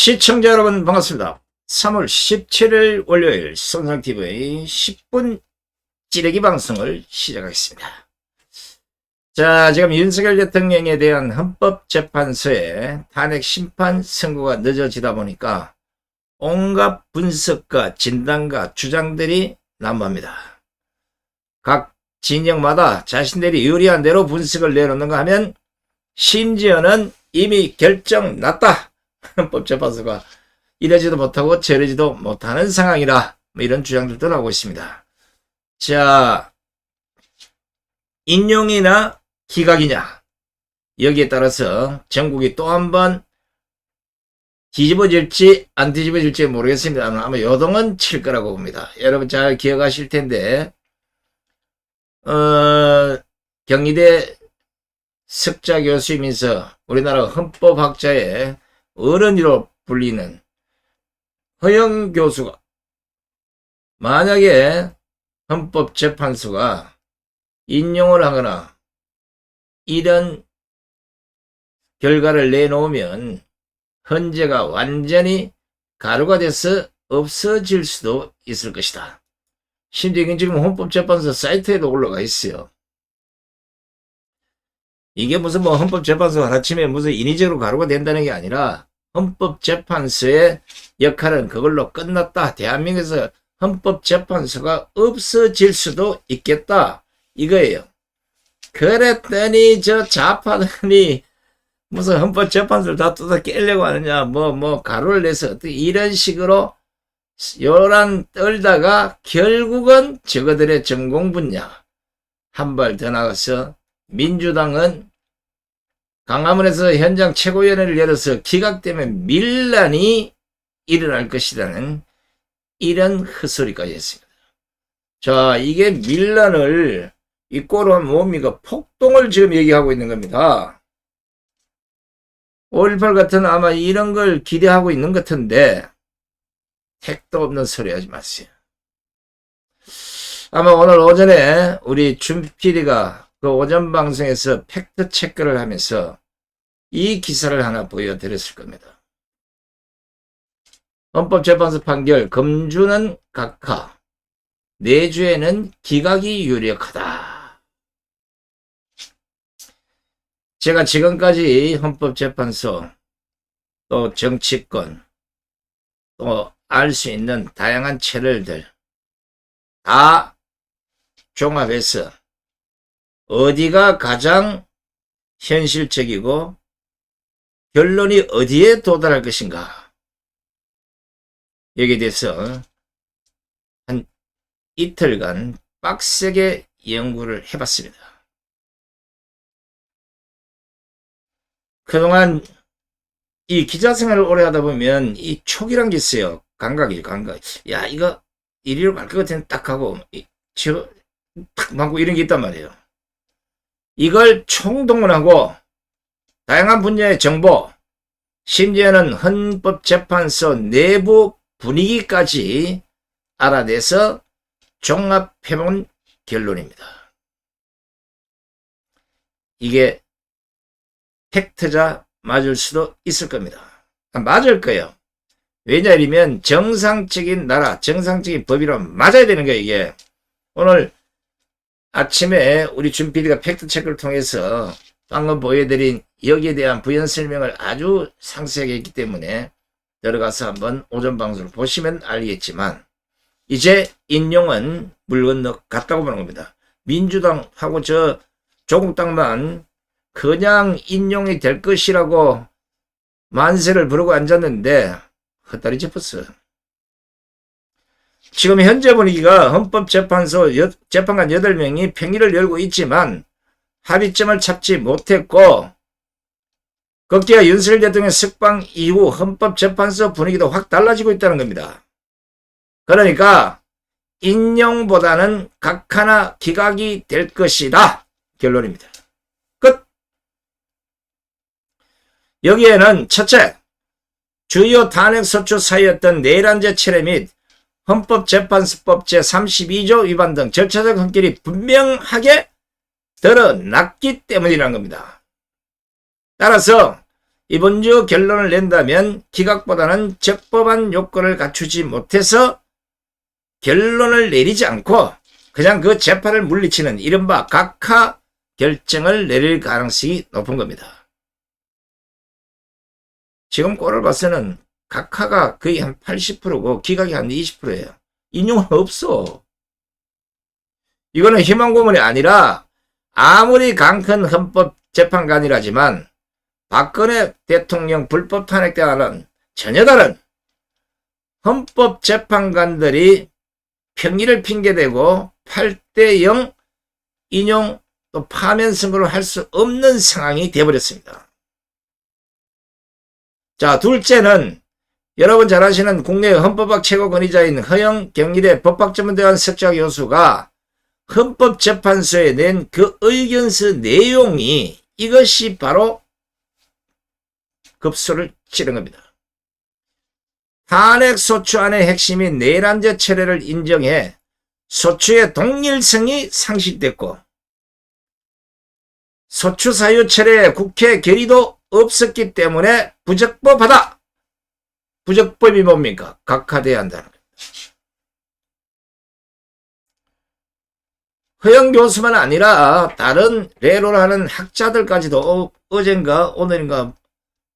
시청자 여러분 반갑습니다. 3월 17일 월요일 손상TV의 10분 찌르기 방송을 시작하겠습니다. 자, 지금 윤석열 대통령에 대한 헌법재판소의 탄핵 심판 선고가 늦어지다 보니까 온갖 분석과 진단과 주장들이 난무합니다. 각 진영마다 자신들이 유리한 대로 분석을 내놓는가 하면 심지어는 이미 결정 났다. 헌법재판소가 이러지도 못하고 저러지도 못하는 상황이라 이런 주장들도 나오고 있습니다. 자, 인용이나 기각이냐 여기에 따라서 전국이 또 한 번 뒤집어질지 안 뒤집어질지 모르겠습니다. 아마 요동은 칠 거라고 봅니다. 여러분 잘 기억하실 텐데 경희대 석자 교수이면서 우리나라 헌법학자의 어른이로 불리는 허영 교수가 만약에 헌법재판소가 인용을 하거나 이런 결과를 내놓으면 헌재가 완전히 가루가 돼서 없어질 수도 있을 것이다. 심지어 이건 지금 헌법재판소 사이트에도 올라가 있어요. 이게 무슨 뭐 헌법재판소 하루아침에 무슨 인위적으로 가루가 된다는 게 아니라 헌법재판소의 역할은 그걸로 끝났다. 대한민국에서 헌법재판소가 없어질 수도 있겠다. 이거예요. 그랬더니 저 좌파들이 무슨 헌법재판소를 다 뜯어 깨려고 하느냐. 뭐 가루를 내서 어떻게 이런 식으로 요란 떨다가 결국은 저거들의 전공 분야 한 발 더 나가서 민주당은 광화문에서 현장 최고위원회를 열어서 기각 때문에 밀란이 일어날 것이라는 이런 헛소리까지 했습니다. 자, 이게 밀란을 이꼬로 하면 뭡니까? 폭동을 지금 얘기하고 있는 겁니다. 5.18 같은 아마 이런 걸 기대하고 있는 것 같은데 택도 없는 소리 하지 마세요. 아마 오늘 오전에 우리 준 PD가 그 오전 방송에서 팩트 체크를 하면서 이 기사를 하나 보여드렸을 겁니다. 헌법재판소 판결 금주는 각하, 내주에는 기각이 유력하다. 제가 지금까지 헌법재판소 또 정치권 또 알 수 있는 다양한 채널들 다 종합해서 어디가 가장 현실적이고 결론이 어디에 도달할 것인가 여기에 대해서 한 이틀간 빡세게 연구를 해봤습니다. 그동안 이 기자 생활을 오래 하다 보면 이 촉이란 게 있어요. 감각이. 야, 이거 이리로 갈 것 같으면 딱 하고 탁 맞고 이런 게 있단 말이에요. 이걸 총동원하고 다양한 분야의 정보, 심지어는 헌법재판소 내부 분위기까지 알아내서 종합해본 결론입니다. 이게 팩트자 맞을 수도 있을 겁니다. 맞을 거예요. 왜냐하면 정상적인 나라, 정상적인 법이라면 맞아야 되는 거예요. 이게 오늘 아침에 우리 준 PD가 팩트체크를 통해서 방금 보여드린 여기에 대한 부연 설명을 아주 상세하게 했기 때문에 들어가서 한번 오전 방송을 보시면 알겠지만 이제 인용은 물 건너 갔다고 보는 겁니다. 민주당하고 저 조국당만 그냥 인용이 될 것이라고 만세를 부르고 앉았는데 헛다리 짚었어. 지금 현재 분위기가 헌법재판소 재판관 8명이 평일을 열고 있지만 합의점을 찾지 못했고 거기에 윤석열 대통령 석방 이후 헌법재판소 분위기도 확 달라지고 있다는 겁니다. 그러니까 인용보다는 각하나 기각이 될 것이다. 결론입니다. 끝. 여기에는 첫째, 주요 탄핵소추 사유였던 내란죄 철회 및 헌법재판소법 제32조 위반 등 절차적 헌결이 분명하게 드러났기 때문이라는 겁니다. 따라서 이번 주 결론을 낸다면 기각보다는 적법한 요건을 갖추지 못해서 결론을 내리지 않고 그냥 그 재판을 물리치는 이른바 각하 결정을 내릴 가능성이 높은 겁니다. 지금 꼴을 봐서는 각하가 거의 한 80%고 기각이 한 20%예요. 인용은 없어. 이거는 희망고문이 아니라 아무리 강큰 헌법재판관이라지만 박근혜 대통령 불법 탄핵 때와는 전혀 다른 헌법재판관들이 평의를 핑계대고 8대0 인용 또 파면 선고를 할 수 없는 상황이 되어버렸습니다. 자, 둘째는 여러분 잘 아시는 국내 헌법학 최고 권위자인 허영 경희대 법학전문대원 석좌 교수가 헌법재판소에 낸 그 의견서 내용이 이것이 바로 급소를 치른 겁니다. 탄핵 소추안의 핵심인 내란죄 철회를 인정해 소추의 동일성이 상실됐고 소추 사유 철회에 국회 결의도 없었기 때문에 부적법하다. 부적법이 뭡니까? 각하돼야 한다는 겁니다. 허영 교수만 아니라 다른 레로를 하는 학자들까지도 어젠가 오늘인가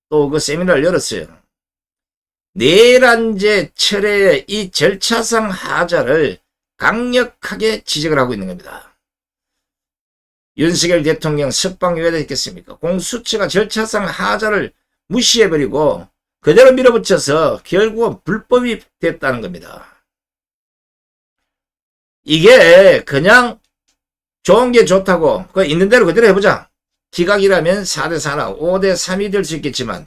또 그 세미나를 열었어요. 내란죄 철회의 이 절차상 하자를 강력하게 지적을 하고 있는 겁니다. 윤석열 대통령 석방 왜 됐겠습니까? 공수처가 절차상 하자를 무시해버리고 그대로 밀어붙여서 결국은 불법이 됐다는 겁니다. 이게 그냥 좋은 게 좋다고 그 있는 대로 그대로 해보자. 기각이라면 4대4나 5대3이 될 수 있겠지만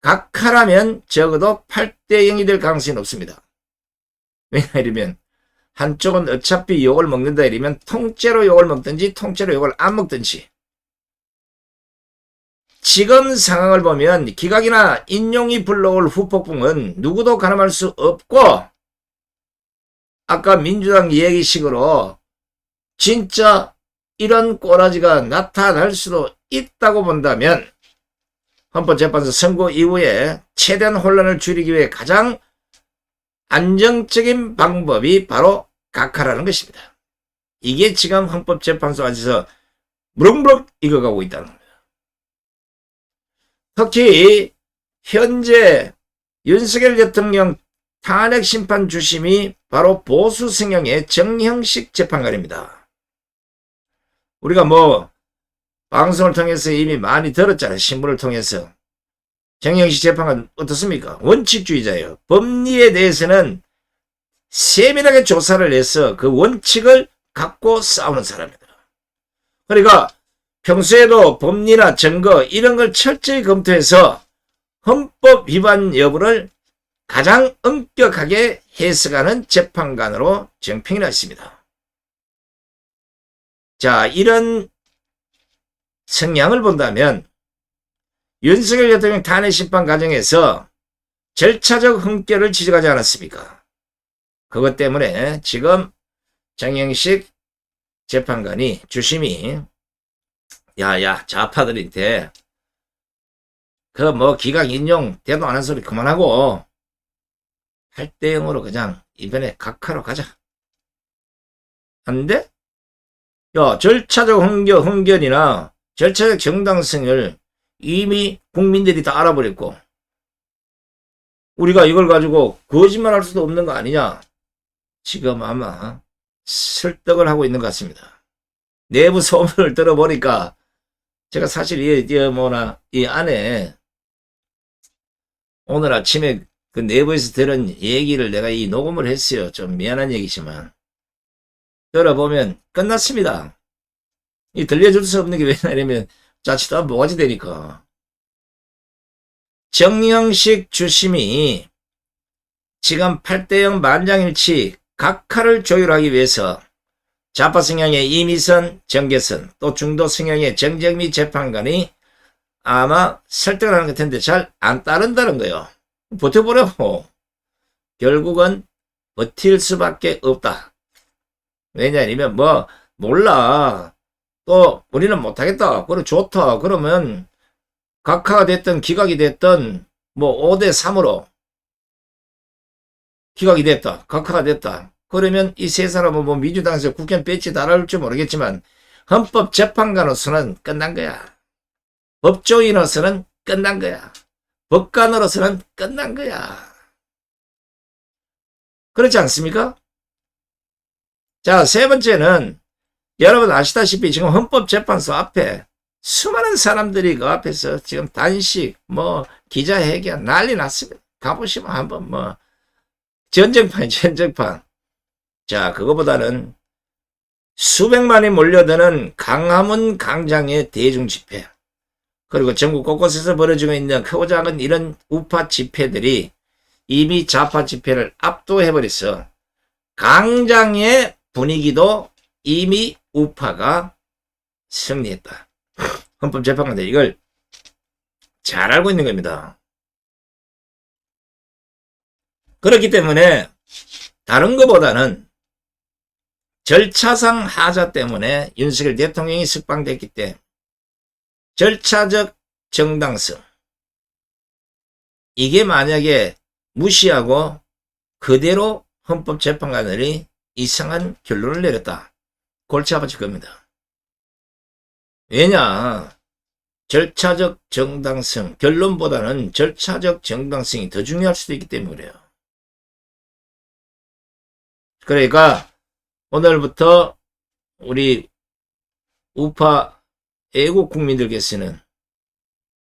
각하라면 적어도 8대0이 될 가능성이 높습니다. 왜냐하면 한쪽은 어차피 욕을 먹는다 이러면 통째로 욕을 먹든지 통째로 욕을 안 먹든지 지금 상황을 보면 기각이나 인용이 불러올 후폭풍은 누구도 가늠할 수 없고 아까 민주당 얘기식으로 진짜 이런 꼬라지가 나타날 수도 있다고 본다면 헌법재판소 선고 이후에 최대한 혼란을 줄이기 위해 가장 안정적인 방법이 바로 각하라는 것입니다. 이게 지금 헌법재판소 안에서 무럭무럭 익어가고 있다는 겁니다. 특히 현재 윤석열 대통령 탄핵심판 주심이 바로 보수 성향의 정형식 재판관입니다. 우리가 뭐 방송을 통해서 이미 많이 들었잖아요. 신문을 통해서. 정형식 재판관 어떻습니까? 원칙주의자예요. 법리에 대해서는 세밀하게 조사를 해서 그 원칙을 갖고 싸우는 사람입니다. 그러니까 평소에도 법리나 증거 이런 걸 철저히 검토해서 헌법 위반 여부를 가장 엄격하게 해석하는 재판관으로 정평이 났습니다. 자, 이런 성향을 본다면 윤석열 대통령 탄핵심판 과정에서 절차적 흠결을 지적하지 않았습니까? 그것 때문에 지금 정형식 재판관이 주심이 야야 좌파들한테 그 뭐 기각 인용 대도 안 하는 소리 그만하고 8대0으로 그냥 이번에 각하로 가자. 안 돼? 야, 절차적 흠결이나 절차적 정당성을 이미 국민들이 다 알아버렸고 우리가 이걸 가지고 거짓말할 수도 없는 거 아니냐? 지금 아마 설득을 하고 있는 것 같습니다. 내부 소문을 들어보니까 제가 사실 이 안에 오늘 아침에 그 내부에서 들은 얘기를 내가 이 녹음을 했어요. 좀 미안한 얘기지만 들어보면 끝났습니다. 이 들려줄 수 없는 게 왜냐면 자칫 하면 뭐가지 되니까. 정형식 주심이 지금 8대0 만장일치 각하를 조율하기 위해서 좌파 성향의 이미선, 정계선, 또 중도 성향의 정정미 재판관이 아마 설득을 하는 것 같은데 잘 안 따른다는 거예요. 버텨보려고. 결국은 버틸 수밖에 없다. 왜냐하면 몰라. 또 우리는 못하겠다. 그래 좋다. 그러면 각하가 됐든 기각이 됐든 뭐 5대3으로 기각이 됐다. 각하가 됐다. 그러면 이 세 사람은 뭐 민주당에서 국회의원 배치 달아올지 모르겠지만 헌법재판관으로서는 끝난 거야. 법조인으로서는 끝난 거야. 법관으로서는 끝난 거야. 그렇지 않습니까? 자, 세 번째는 여러분 아시다시피 지금 헌법재판소 앞에 수많은 사람들이 그 앞에서 지금 단식, 뭐 기자회견 난리 났습니다. 가보시면 한번 뭐 전쟁판이 전쟁판. 자, 그거보다는 수백만이 몰려드는 강화문 광장의 대중집회, 그리고 전국 곳곳에서 벌어지고 있는 크고 작은 이런 우파 집회들이 이미 좌파 집회를 압도해버렸어. 광장의 분위기도 이미 우파가 승리했다. 헌법재판관들이 이걸 잘 알고 있는 겁니다. 그렇기 때문에 다른 것보다는 절차상 하자 때문에 윤석열 대통령이 석방됐기 때문에 절차적 정당성, 이게 만약에 무시하고 그대로 헌법재판관들이 이상한 결론을 내렸다. 골치 아파질 겁니다. 왜냐? 절차적 정당성, 결론보다는 절차적 정당성이 더 중요할 수도 있기 때문에 그래요. 그러니까 오늘부터 우리 우파 애국 국민들께서는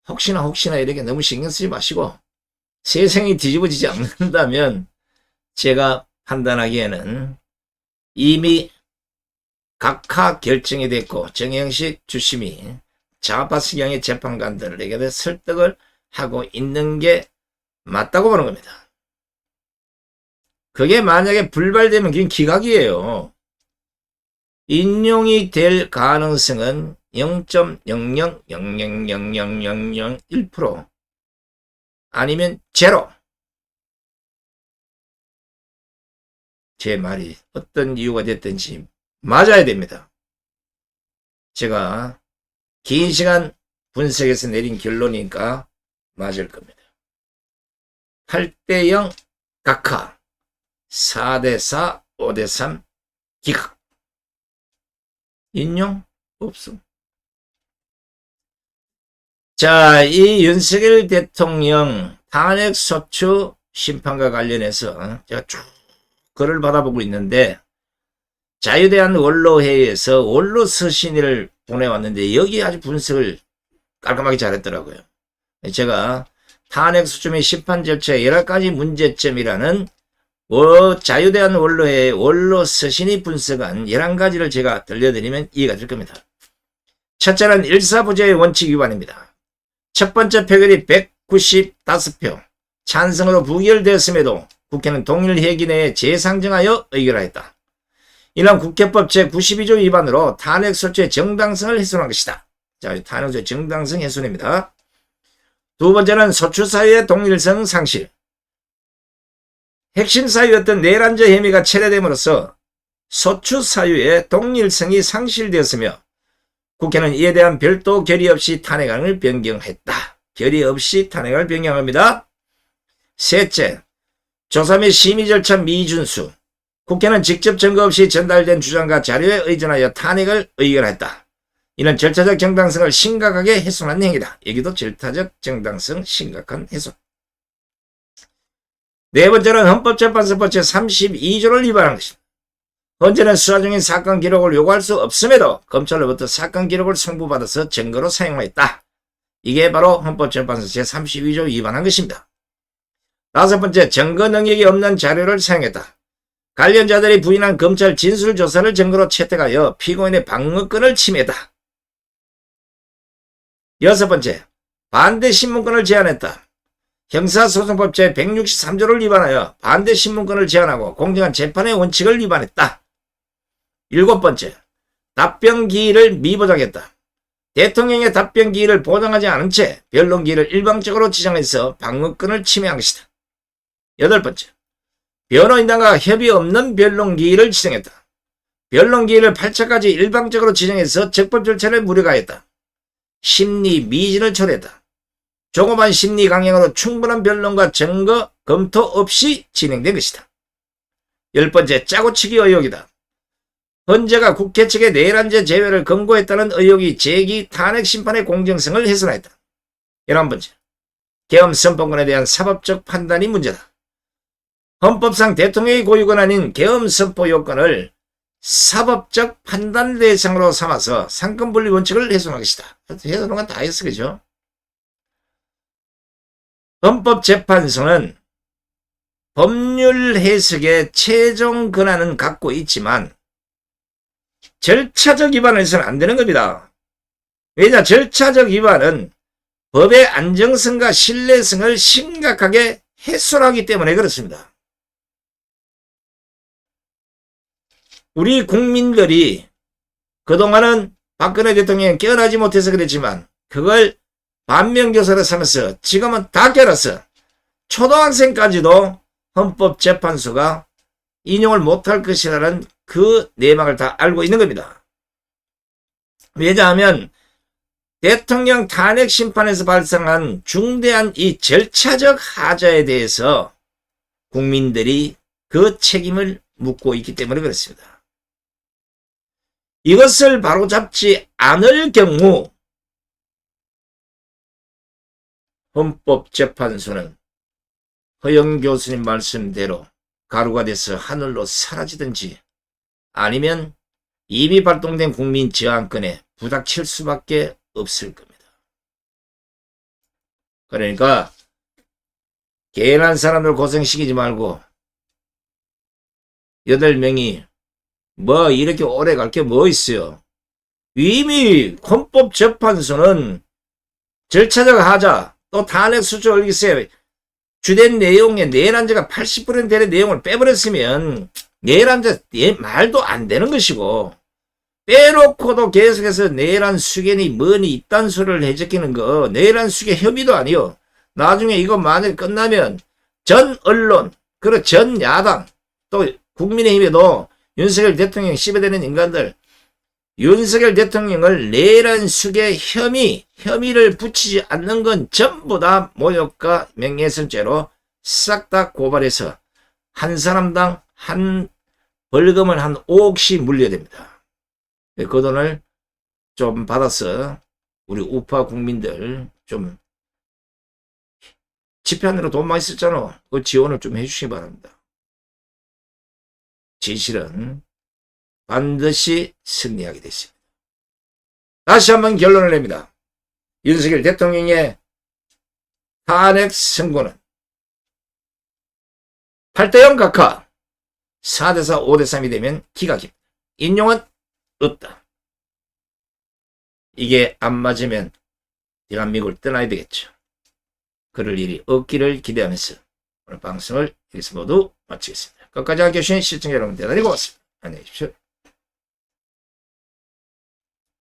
혹시나 이렇게 너무 신경 쓰지 마시고, 세상이 뒤집어지지 않는다면 제가 판단하기에는 이미 각하 결정이 됐고 정영식 주심이 좌파 성향의 재판관들에게 설득을 하고 있는 게 맞다고 보는 겁니다. 그게 만약에 불발되면 그게 기각이에요. 인용이 될 가능성은 0.00000001% 아니면 제로. 제 말이 어떤 이유가 됐든지 맞아야 됩니다. 제가 긴 시간 분석해서 내린 결론이니까 맞을 겁니다. 8대0 각하, 4대4, 5대3 기각. 인용? 없음. 자, 이 윤석열 대통령 탄핵소추 심판과 관련해서 제가 쭉 글을 받아보고 있는데, 자유대한 원로회의에서 원로 서신을 보내왔는데 여기 아주 분석을 깔끔하게 잘했더라고요. 제가 탄핵소추 및 심판 절차의 여러 가지 문제점이라는 자유대한 원로회의 원로 서신이 분석한 11가지를 제가 들려드리면 이해가 될 겁니다. 첫째는 일사부재의 원칙 위반입니다. 첫 번째 표결이 195표 찬성으로 부결되었음에도 국회는 동일 회기 내에 재상정하여 의결하였다. 이는 국회법 제92조 위반으로 탄핵소추의 정당성을 훼손한 것이다. 자, 탄핵소추의 정당성 훼손입니다. 두 번째는 소추 사유의 동일성 상실. 핵심 사유였던 내란죄 혐의가 철회됨으로써 소추 사유의 동일성이 상실되었으며 국회는 이에 대한 별도 결의 없이 탄핵안을 변경했다. 결의 없이 탄핵을 변경합니다. 셋째, 조사 및 심의 절차 미준수. 국회는 직접 증거 없이 전달된 주장과 자료에 의존하여 탄핵을 의결했다. 이는 절차적 정당성을 심각하게 훼손한 행위다. 여기도 절차적 정당성 심각한 훼손. 네 번째는 헌법재판소법 제32조를 위반한 것이다. 헌재는 수사 중인 사건 기록을 요구할 수 없음에도 검찰로부터 사건 기록을 송부받아서 증거로 사용하였다. 이게 바로 헌법재판소 제32조 위반한 것입니다. 다섯 번째, 증거 능력이 없는 자료를 사용했다. 관련자들이 부인한 검찰 진술조사를 증거로 채택하여 피고인의 방어권을 침해했다. 여섯 번째, 반대신문권을 제한했다. 형사소송법 제163조를 위반하여 반대신문권을 제한하고 공정한 재판의 원칙을 위반했다. 일곱 번째, 답변기일을 미보장했다. 대통령의 답변기일을 보장하지 않은 채 변론기일을 일방적으로 지정해서 방어권을 침해한 것이다. 여덟 번째, 변호인단과 협의 없는 변론기일을 지정했다. 변론기일을 8차까지 일방적으로 지정해서 적법 절차를 무력화했다. 심리 미진을 초래했다. 조그만 심리 강령으로 충분한 변론과 증거 검토 없이 진행된 것이다. 10번째, 짜고치기 의혹이다. 헌재가 국회 측의 내란죄 제외를 권고했다는 의혹이 제기 탄핵 심판의 공정성을 훼손했다. 11번째, 계엄 선포권에 대한 사법적 판단이 문제다. 헌법상 대통령의 고유권 아닌 계엄 선포 요건을 사법적 판단 대상으로 삼아서 상권분리 원칙을 훼손한 것이다. 훼손한 건 다 했어, 그죠? 헌법재판소는 법률 해석의 최종 권한은 갖고 있지만 절차적 위반을 해서는 안 되는 겁니다. 왜냐, 절차적 위반은 법의 안정성과 신뢰성을 심각하게 훼손하기 때문에 그렇습니다. 우리 국민들이 그동안은 박근혜 대통령이 깨어나지 못해서 그랬지만 그걸 반면교사로 삼아서 지금은 다 깨어났어. 초등학생까지도 헌법재판소가 인용을 못할 것이라는 그 내막을 다 알고 있는 겁니다. 왜냐하면 대통령 탄핵 심판에서 발생한 중대한 이 절차적 하자에 대해서 국민들이 그 책임을 묻고 있기 때문에 그렇습니다. 이것을 바로잡지 않을 경우 헌법재판소는 허영 교수님 말씀대로 가루가 돼서 하늘로 사라지든지 아니면 이미 발동된 국민 저항권에 부닥칠 수밖에 없을 겁니다. 그러니까 개인한 사람들 고생시키지 말고 8명이 뭐 이렇게 오래 갈 게 뭐 있어요. 이미 헌법재판소는 절차적 하자 또 탄핵 수조 얼기세 주된 내용의 내란죄가 80% 되는 내용을 빼버렸으면 내란죄 말도 안 되는 것이고 빼놓고도 계속해서 내란 수견이 뭐니 이딴 소리를 해적이는 거 내란 수견 협의도 아니요. 나중에 이거 만약에 끝나면 전 언론 그리고 전 야당 또 국민의힘에도 윤석열 대통령 씹어대는 인간들 윤석열 대통령을 내란 수괴 혐의를 붙이지 않는 건 전부 다 모욕과 명예훼손죄로 싹 다 고발해서 한 사람당 한 벌금을 한 5억씩 물려야 됩니다. 그 돈을 좀 받아서 우리 우파 국민들 좀 집회하느라 돈 많이 썼잖아. 그 지원을 좀 해주시기 바랍니다. 진실은 반드시 승리하게 됐습니다. 다시 한번 결론을 냅니다. 윤석열 대통령의 탄핵 선고는 8대0 각하 4대4 5대3이 되면 기각입니다. 인용은 없다. 이게 안 맞으면 대한민국을 떠나야 되겠죠. 그럴 일이 없기를 기대하면서 오늘 방송을 여기서 모두 마치겠습니다. 끝까지 함께해 주신 시청자 여러분 대단히 고맙습니다. 안녕히 계십시오.